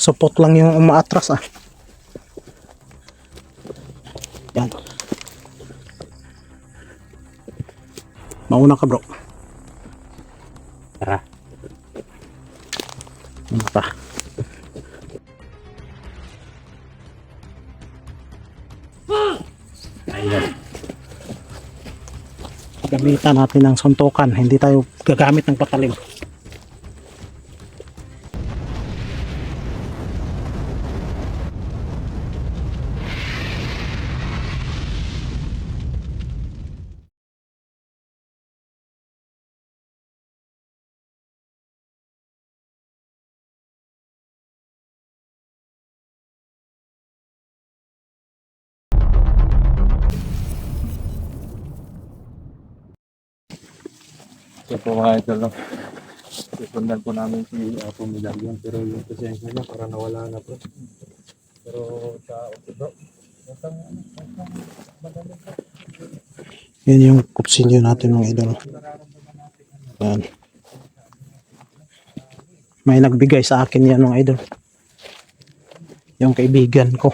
Support lang yung umaatras ah. Yan. Mauna ka bro. Tara. Ano pa? Ayan. Gamitan natin ng suntukan. Hindi tayo gagamit ng patalim. Ito po mga idol, no? Ipundan po namin si Apo Medallion, pero yung presensya niya para nawala na po. Pero sa bro, Yan yung kupsilyo natin mga idol. Yan. May nagbigay sa akin yan mga idol. Yung kaibigan ko.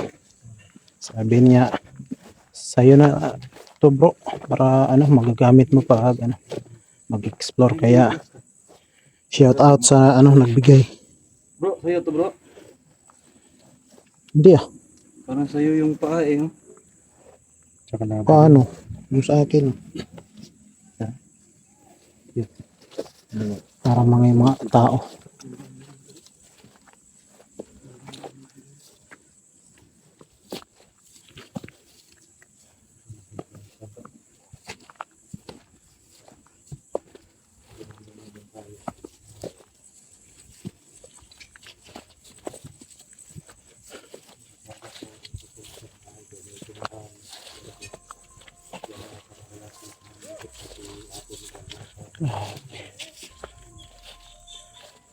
Sabi niya, sa'yo na to bro. Para ano, magagamit mo pag ano, mag-explore. Kaya shout out sa ano, nagbigay. bro, sa'yo to bro. Hindi ah. Parang sa'yo yung paa eh. No? Tsaka na Paano? Yung sa akin. Para mga tao.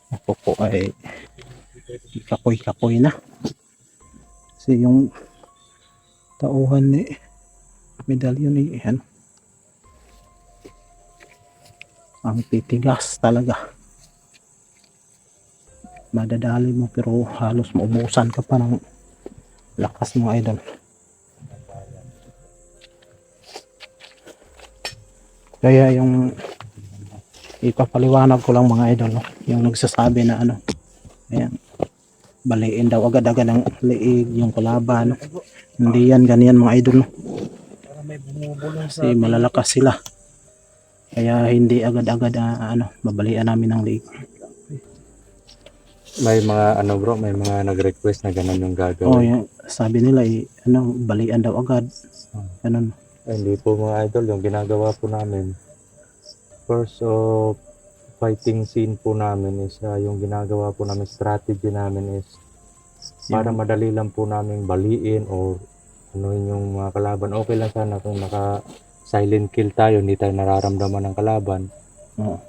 Ako po ay kapoy-kapoy na. Kasi yung tauhan ni Medallion ni ano, ang titigas talaga. Madadali mo pero halos maubusan ka pa ng lakas mga idol. Kaya yung ipapaliwanag ko lang mga idol, no? Yung nagsasabi na ano, ayan, baliin daw agad-agad ng liig yung kalaban, no? Hindi yan ganyan mga idol, no? Para may bumubulong sa Kasi malalakas sila. Kaya hindi agad-agad ano, babalian namin ng liig. may mga ano bro, may mga nag-request na ganun yung Oh, gagawin. yung sabi nila ano, balian daw agad. Ganun. Ay, hindi po mga idol, yung ginagawa po namin, first of fighting scene po namin is yung ginagawa po namin, strategy namin is para madali lang po namin baliin or ano yung mga kalaban. Okay lang sana kung naka silent kill tayo, hindi tayo nararamdaman ng kalaban. Oo.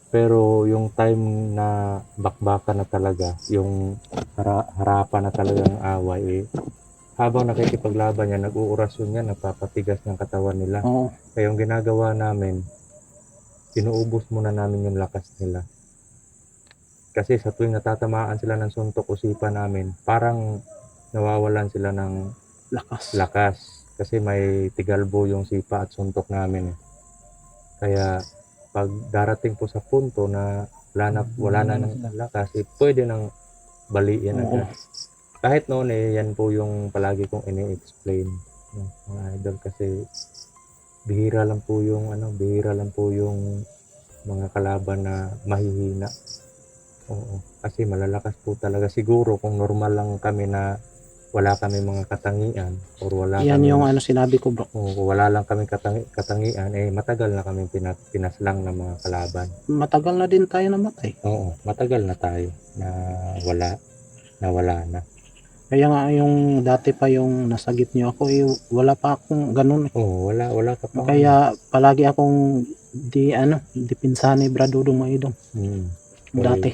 Pero yung time na bakbakan na talaga, yung harapan na talaga ng away, habang nakikipaglaban yan, nag-uurasyon yan, napapatigas ng katawan nila. Oo. Kaya yung ginagawa namin, inuubos muna namin yung lakas nila. Kasi sa tuwing natatamaan sila ng suntok o sipa namin, parang nawawalan sila ng lakas. Kasi may tigalbo yung sipa at suntok namin. Kaya pag darating po sa punto na wala na ng lakas, pwede nang baliin agad. Kahit noon yan po yung palagi kong ini-explain mga idol, kasi bihira lang po yung mga kalaban na mahihina. Oo, kasi malalakas po talaga. Siguro kung normal lang kami na wala kami mga katangian or wala Yan kami yung ano sinabi ko bro. wala lang kami katangian, matagal na kami pinaslang ng mga kalaban. Matagal na din tayo namatay. Oo, matagal na tayo na wala na. Kaya nga yung dati pa yung nasagip niyo ako, wala pa akong ganun. Oo, wala ka pa. Kaya palagi akong dipinsa ni Bradudong mga idong. Dati.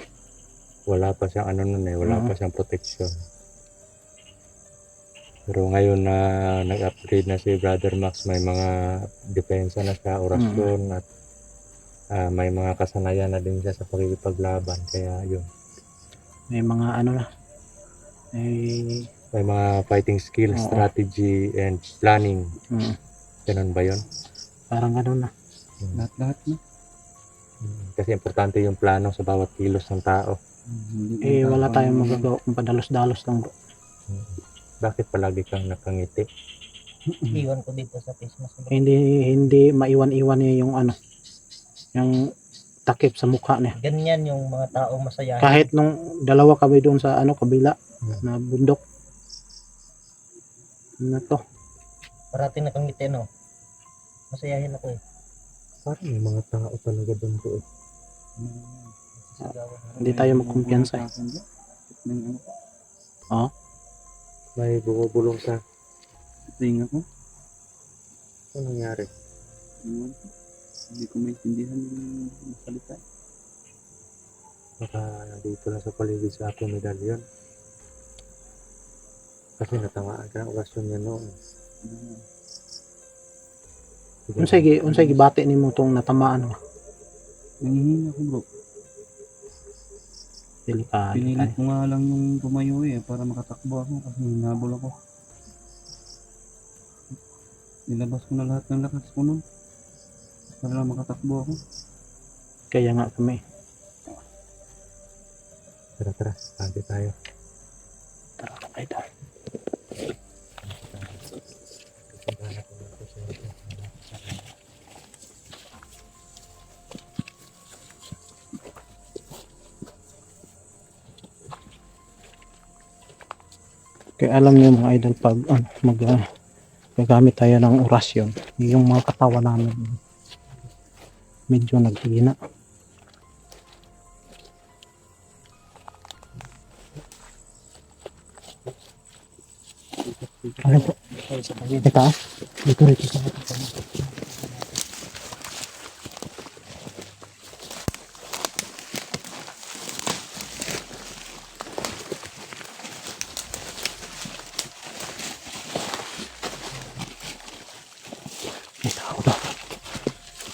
Wala pa siyang wala pa siyang protection. Pero ngayon na nag-upgrade na si Brother Max, may mga depensa na siya, orasyon, at may mga kasanayan na din siya sa pakikipaglaban. Kaya yun. May mga Eh, May mga fighting skills, Oo. strategy, and planning. mm, Ganun ba yun? parang ganun na. Lahat-lahat na. Kasi importante yung plano sa bawat kilos ng tao. Hindi Eh, lang wala tapang tayong yung- magagawa kung padalos-dalos lang bro. Bakit palagi kang nakangiti? Iwan ko dito sa Facebook. Hindi maiwan-iwan niya yung ano, yung takip sa mukha niya. Ganyan yung mga tao masayahin. Kahit nung dalawa kami doon sa ano kabila na bundok. Ano to? Parating nakangiti, no? Masayahin ako eh. Parang may mga tao talaga doon po eh. Sisigawan. Hindi tayo magkumpiyansa eh. Ng May bumubulong sa... ring ako. Ano nangyari? Ewan ko. Hindi ko maintindihan yung salita. Baka dito lang sa paligid sa aking medalyon. Kasi natamaan ka ng okasyon niya noon. Unsay gibati nimo tong natamaan mo? Nangihinga ako bro. Delikado Pinilit tayo. ko nga lang yung tumayo eh para makatakbo ako kasi hinabol ako. Nilabas ko na lahat ng lakas ko nun para lang makatakbo ako. Kaya nga kami. Tara, pagi tayo. Tara na kayo doon. Kaya alam niyo mga idol pag gagamit tayo ng orasyon, yung mga katawan namin medyo naghihina. Ano po? Ito? Dito rin. May tao daw.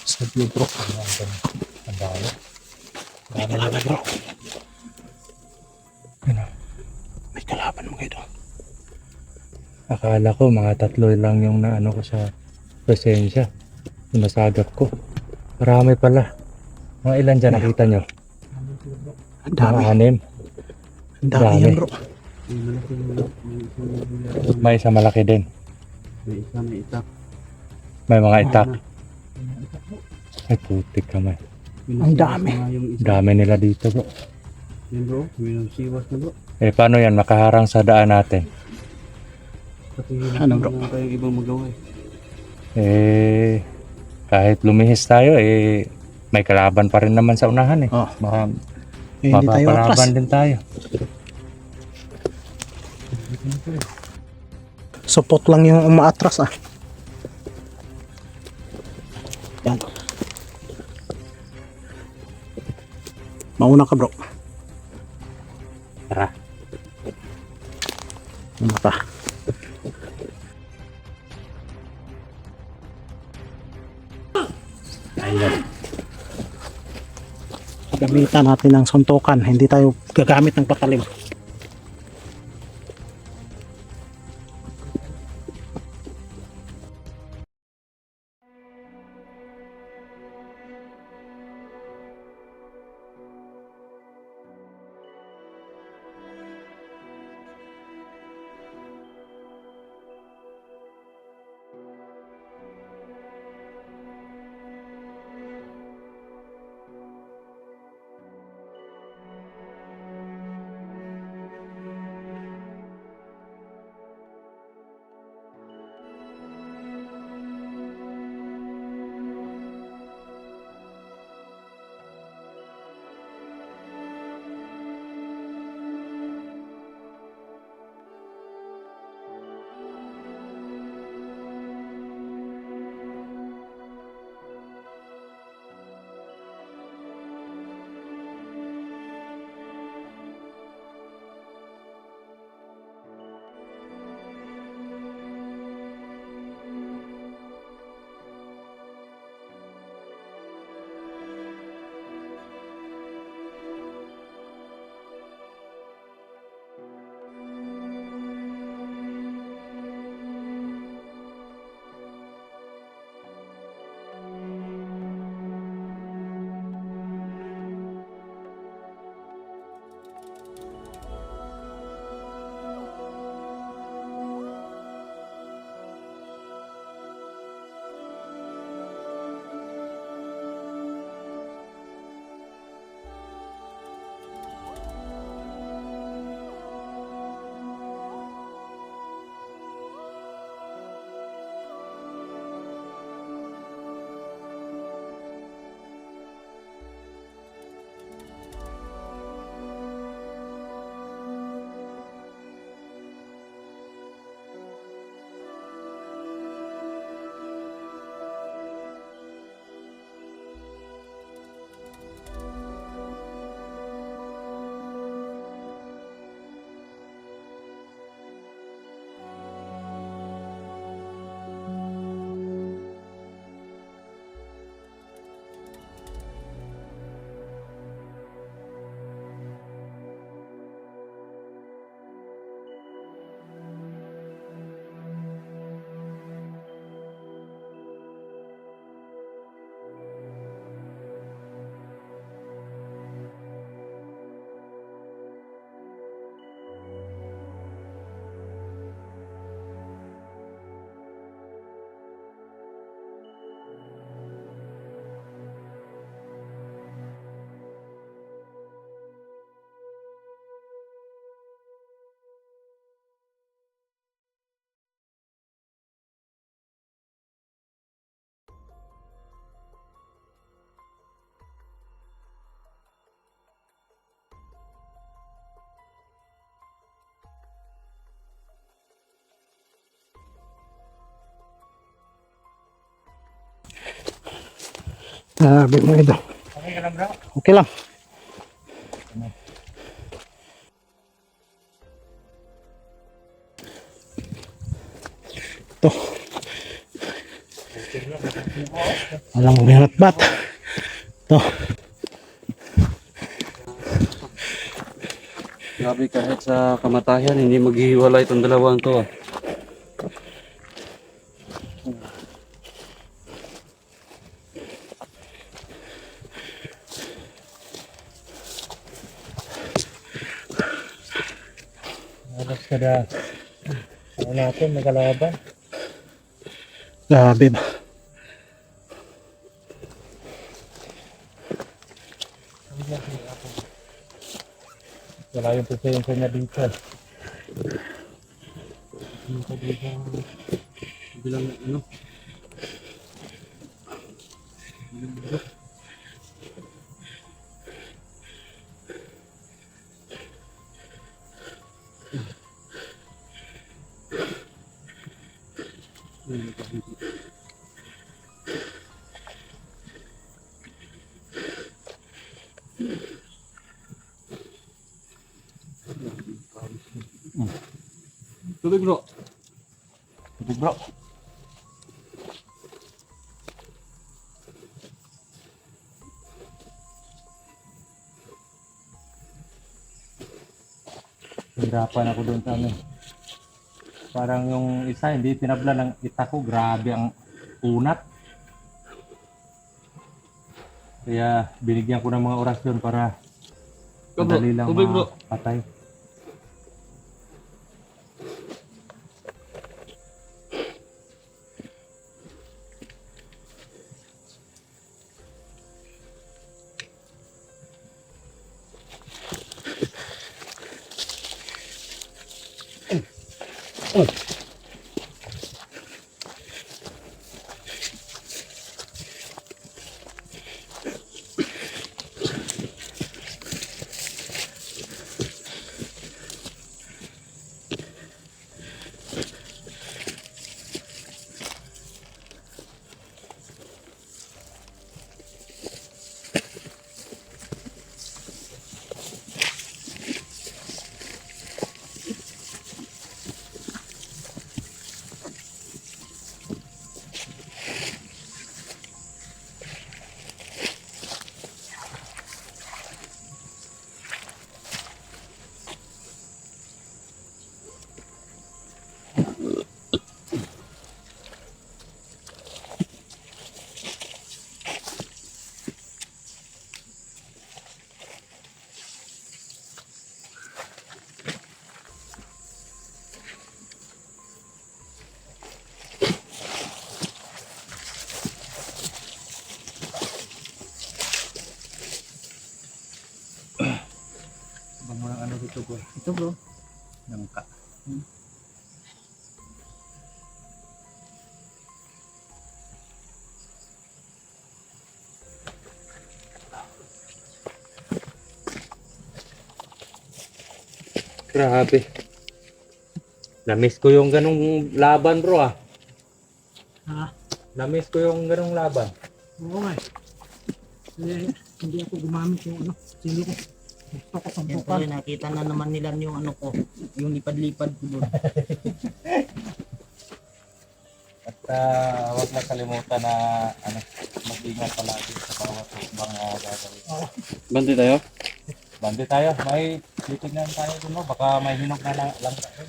Sabi bro. Ang dami. May kalaban bro. Ano? May kalaban mga idol. Akala ko mga 3 lang yung naano ko sa presensya. Sinasagap ko. Marami pala. Mga ilan dyan nakita nyo? Ang dami. Mga 6. Ang dami Dami. yan bro. May malaki yung May isa malaki din. may isa may itak. May mga itak. Ay putik kamay. Ang dami. Yung isa. Dami nila dito bro. Yan bro, may nagsiwas na bro. Eh paano yan? Makaharang sa daan natin. Kasi Ano, bro? wala tayong ibang magawa eh. Eh kahit lumihis tayo eh may kalaban pa rin naman sa unahan eh. Oh, Baka hindi tayo atras. mapapalaban din tayo. Support lang yung umaatras ah. Yan. Mauna ka bro. Tara. Ano pa? Ayun. Gamitan natin ng suntukan. Hindi tayo gagamit ng patalim. Grabe mga idol. Okay ka lang bro? Okay lang. Ito. Walang binat bat. Ito. Grabe, kahit sa kamatayan, hindi maghihiwalay itong dalawang to. Halos kada ano natin, nagalaban. Grabe ba? Wala yung presensya niya dito. Bilang ano? Tubig bro. Tubig bro. Hirapan ako doon sa ano. Parang yung isa hindi tinabla ng ita ko. Grabe ang unat. Kaya binigyan ko ng mga orasyon para madali lang Tubig bro. mapatay. Bang mga ano dito bro? Ito bro. Nangka. Grabe. Na-miss ko yung ganong laban bro ah. Ha? Na-miss ko yung ganong laban. Oo nga. Hindi ako gumamit yung ano. Sino ko. Gusto ko sa Siyempre, nakita na naman nila yung ano ko, yung lipad-lipad ko doon. At huwag na kalimutan na ano, mag-ingat palagi sa bawat ibang gagawin. Bante tayo? Bandi tayo, may titignan tayo dun no? Baka may hinog na lang tayo.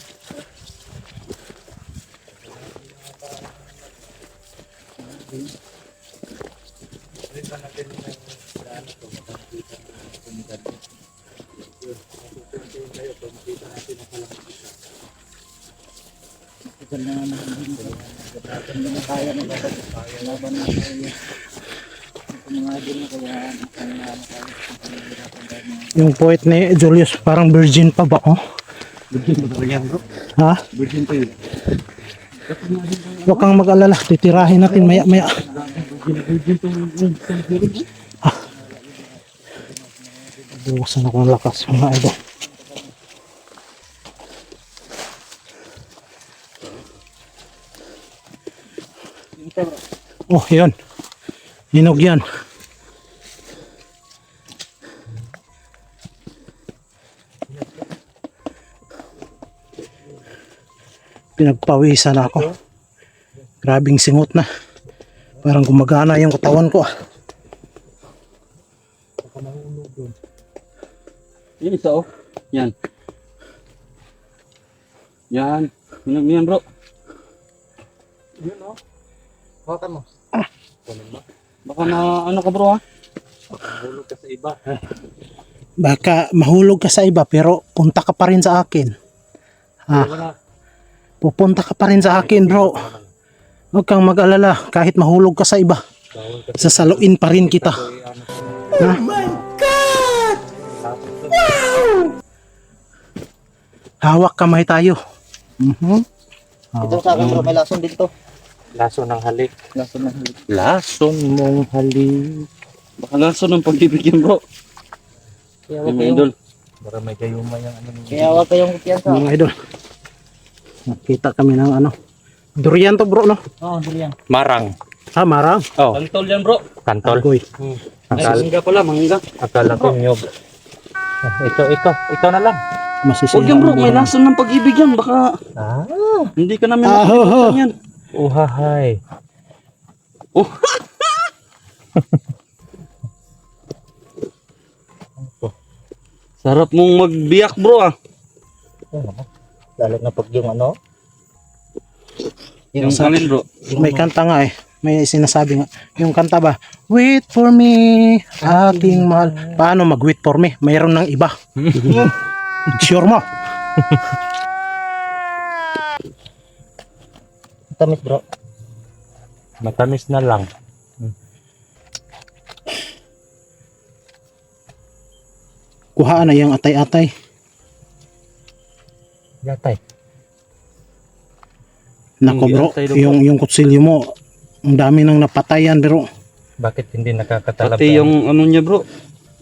Ito na naman hindi ko. Hindi na kaya na laban na tayo. Ito mga din na kaya ang ano tayo. yung poet ni Julius parang virgin pa ba oh? Virgin ba talaga yan bro? Ha? Virgin pa yun. Huwag kang mag-alala, titirahin natin maya maya. Bukasan akong lakas mga idol. Oh, yun. Hinog yan. Pinagpawisan ako. Grabing singot na. Parang gumagana yung katawan ko. Yan isa oh. Yan. Yan. Hinog niyan bro. Yun oh. Hawakan mo. Baka na ano ka bro ha? Hulog ka sa iba. Baka mahulog ka sa iba pero punta ka pa rin sa akin. Wala. Pupunta ka pa rin sa akin, bro. Huwag kang mag-alala kahit mahulog ka sa iba. Bawal ka. Sasaluin pa rin kita. Ha? Hawak kamay tayo. Ito sa akin bro, may lason dito. Laso ng halik. Lason na halik. Lason mong halik. Baka laso ng pagbibigyan bro. Kaya Yung huwag kayong, idol. Para may gayuma yung ano. kaya huwag kayong kumpiyansa. Mga idol. Nakita kami ng ano. Durian to, bro, no? Oo, durian. Marang. Marang. Oh, Kantol yan bro. kantol. Agoy. Ay, mangga pala, mangga. Akala ko nyog. Ito na lang. Masisiyahan. Huwag yan bro, may lason ng pag-ibig yan. Baka hindi ka namin makikita yan. Uhahay. Oh. Sarap mong magbiyak bro ah. Lalo na pag yung ano. Yung salin bro. May kanta nga eh. May sinasabi nga. Yung kanta ba? Wait for me, aking mahal. Paano mag-wait for me? Mayroon ng iba. Sure mo? Tamis bro. Matamis na lang. Kuhaan na yung atay-atay. Yatay. Nako bro, Atay daw, yung kutsilyo mo, ang dami nang napatayan pero Bakit hindi nakakatalab? Pati yung ano niya bro.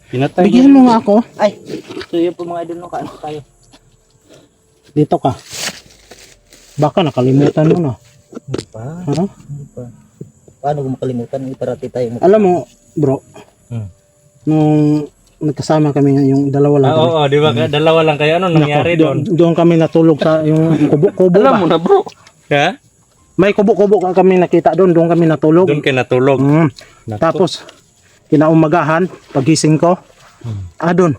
Pinatay bigyan mo nga ako. Ay, so yun po mga idol no, kaano tayo. Dito ka. Baka nakalimutan mo na. Hindi pa. Ha? Hindi pa. Paano kung makalimutan? Iparati tayo. Alam mo, bro, nung nagkasama kami yung dalawa lang kami. Oo, di ba? Dalawa lang kayo. Ano nangyari Nako, doon? doon kami natulog sa yung kubo-kubo Alam ba? mo na bro. Ha? May kubo-kubo kami nakita doon kami natulog. Doon kayo natulog. Naku. Tapos, kinaumagahan, pagising ko, andun,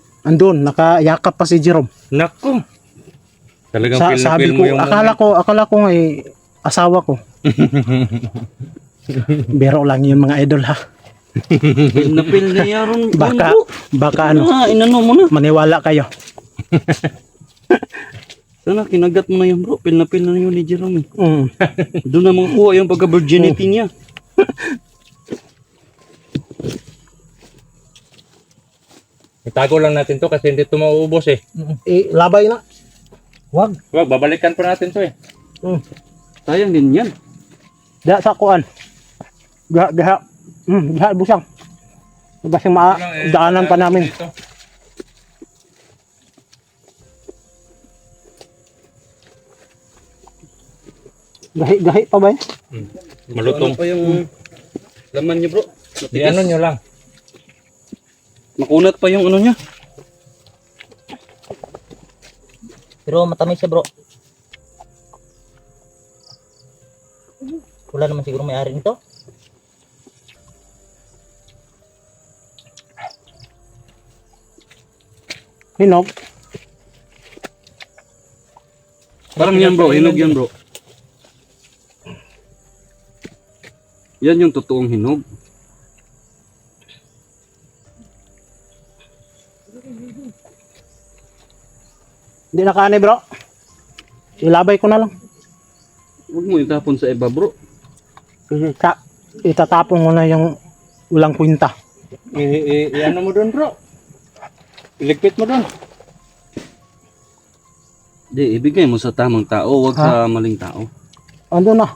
nakayakap pa si Jerome. Naku. Talagang Sabi feel ko, mo yung akala ko nga asawa ko. Biro lang yun mga idol ha. Napil na yaron. Baka ano, Inano mo na. maniwala kayo. Sana kinagat mo na yun bro. Pil na yun ni Jerome. Mm. Doon na makuha yung pagka-virginity niya. Itago lang natin to kasi hindi to mauubos eh. Labay na. Wag, babalikan pa natin to eh. Sayang din yan. Diha sa kuan. Diha busang. Basta daanan pa namin. Gahi pa ba eh? Malutong. Ano pa yung laman niya bro? Di ano nyo lang. Makunat pa yung ano niya. Pero matamis siya bro. Wala naman siguro may-ari nito. Hinog. Parang yan bro, hinog yan bro. Yan yung totoong hinog. Hindi na kaani bro. Ilabay ko na lang. Huwag mo itapon sa iba bro. Itatapon mo na yung ulang kwinta. Ano mo doon bro? Iligpit mo doon. Di, ibigay mo sa tamang tao, huwag sa maling tao. Ando na.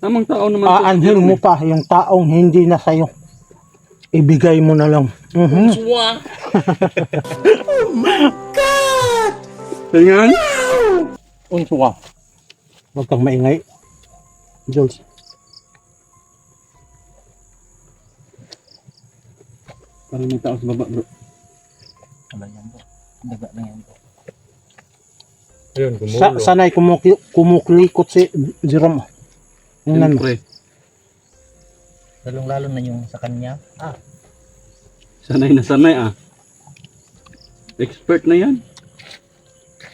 Tamang tao naman. Aanhin mo pa yung taong hindi na sa'yo. Ibigay mo na lang. Tingnan. Unsuwa. Huwag kang maingay. Jules. Parang may tao sa baba bro. Wala yan bro. Daga na yan bro. Ayun, gumulo. Sanay kumuklikot si Jerome. Tingnan mo. Siyempre, Lalong-lalo na yung sa kanya. sanay na sanay ah. Expert na yan.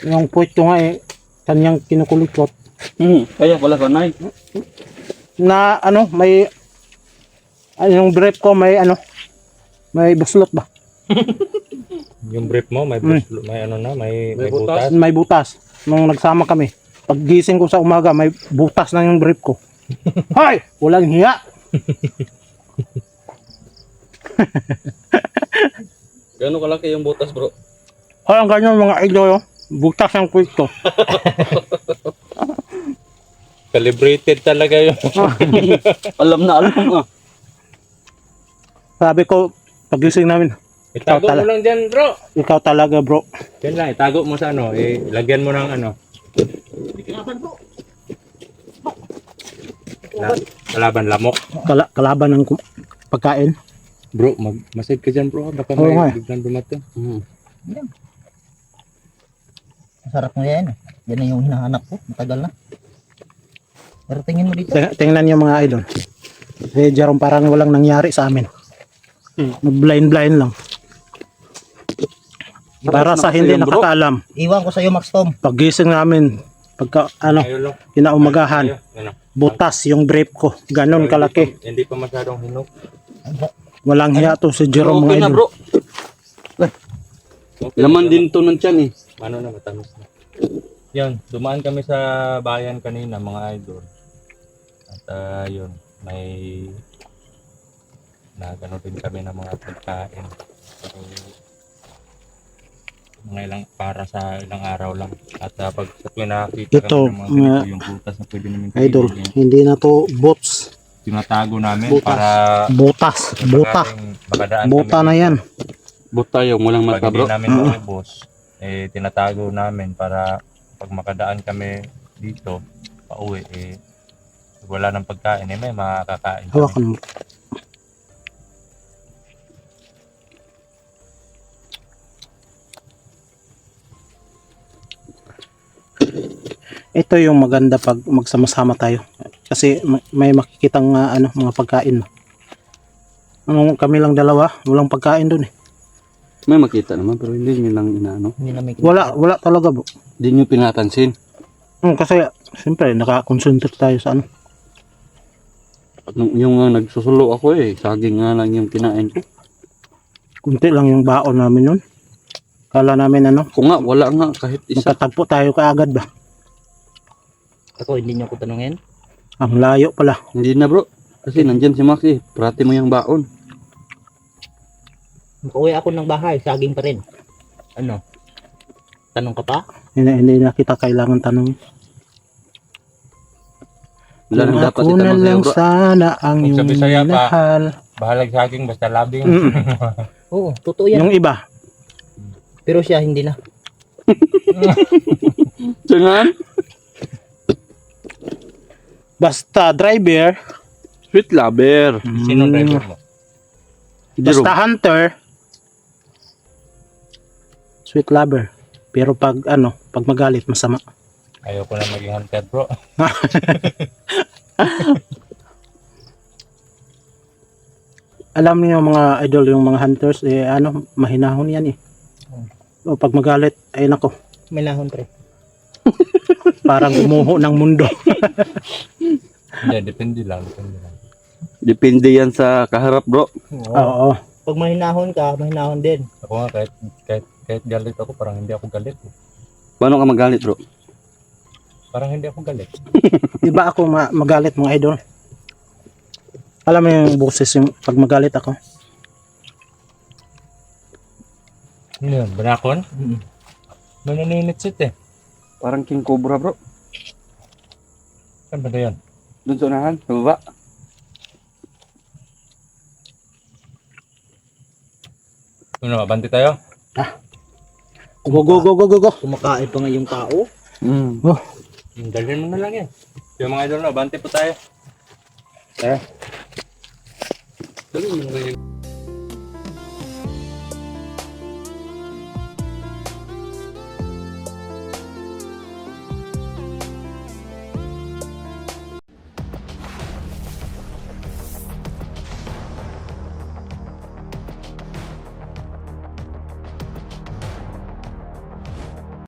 Yung puwit ko nga eh, kanyang kinukulikot. Kaya pala sanay. Na ano, may yung brief ko may ano, may buslot ba? Yung brief mo, may, may ano na, may butas. May butas. Nung nagsama kami, pag gising ko sa umaga, may butas na yung brief ko. Hoy! Walang hiya! Gano'ng kalaki yung butas bro? Hoy, ang ganyan mga idol, oh. Butas ang puwit ko. Calibrated talaga yun. Alam na alam ah. Sabi ko, pag gising namin, Itago mo lang dyan, bro. ikaw talaga bro. Yan lang, itago mo sa ano, lagyan mo ng ano. Kalaban, lamok. Kalaban ng pagkain. Bro, masave ka dyan, bro. Baka Oo nga may biglang dumating. Masarap mo yan. Yan na yung hinahanap ko. Matagal na. Pero tingin mo dito. Tingnan niyo mga idol. Si Jerome parang walang nangyari sa amin. Blind lang. Para sa hindi nakakaalam, Iwan ko sa iyo Max Tom. paggising namin, pagka ano, Ayaw lang. kinaumagahan, Ano? butas yung brief ko. Ganon kalaki. Hindi pa masyadong hinok. Walang hiya to si Jerome mga Okay na idol. bro. Okay, Laman din to ng tiyan eh. Ano na, matamis na. Yan, dumaan kami sa bayan kanina, mga idol. At yun, may nagano din kami ng mga pagkain. So, mga ilang para sa ilang araw lang. At pag sa tuwing nakakita Ito, kami ng mga ganito, yung butas na pwede namin Idol, kainin, hindi na to bots. tinatago namin Butas. para Butas. Buta. makadaan Buta kami na yan. Buta yung walang pag mata hindi bro. namin maubos, tinatago namin para pag makadaan kami dito, pauwi, wala ng pagkain, may makakain kami. Hawakan mo. Ito yung maganda pag magsama-sama tayo. Kasi may makikitang ano, mga pagkain. Ano, kami lang dalawa, walang pagkain doon eh. May makita naman pero hindi nyo lang inaano. Hindi na may Wala talaga bro. Hindi nyo pinapansin. Kasi siyempre naka-concentrate tayo sa ano. Yung nagsusulo ako saging nga lang yung kinain ko. Kunti lang yung baon namin nun. Kala namin ano, Kung nga, wala nga kahit isa. magkatagpo tayo kaagad ba? Ako, hindi niyo ako tanungin. Ang layo pala. Hindi na bro. Kasi nandyan si Max Parati mo yung baon. Makauwi ako ng bahay, saging pa rin. Ano? Tanong ka pa? Hindi na kita kailangan tanong. Wala nang dapat Ako na itanong sa'yo lang bro. sana ang Kung iyong sa Bisaya pa, minahal. Bahalag saging, basta labing. Oo, totoo yan. Yung iba, Pero siya, hindi na. Jangan. basta driver, Sweet lover. Sino driver mo? Jerome. basta hunter, sweet lover. Pero pag ano, pag magalit, masama. Ayoko na maging hunter, bro. Alam niyo mga idol, yung mga hunters, ano, mahinahon yan eh. O pag magalit, ay nako, May lahon pre. parang umuho ng mundo. Hindi, depende lang. Depende yan sa kaharap bro. Oo. Pag mahinahon ka, mahinahon din. Ako nga, kahit galit ako, parang hindi ako galit. Paano ka magalit bro? Parang hindi ako galit. Iba ako magalit mga idol. Alam mo yung boses yung pag magalit ako. Ano yun, banakon? May naninitsit eh. Parang king cobra bro. Saan ba na yun? Doon sa unahan, sa baba. Ano, abanti tayo? Go, go, go, go, go, go. Kumakain pa nga yung tao. Dalhin mo na lang yan. Yung mga idol na, abanti po tayo. Dali mo na yun.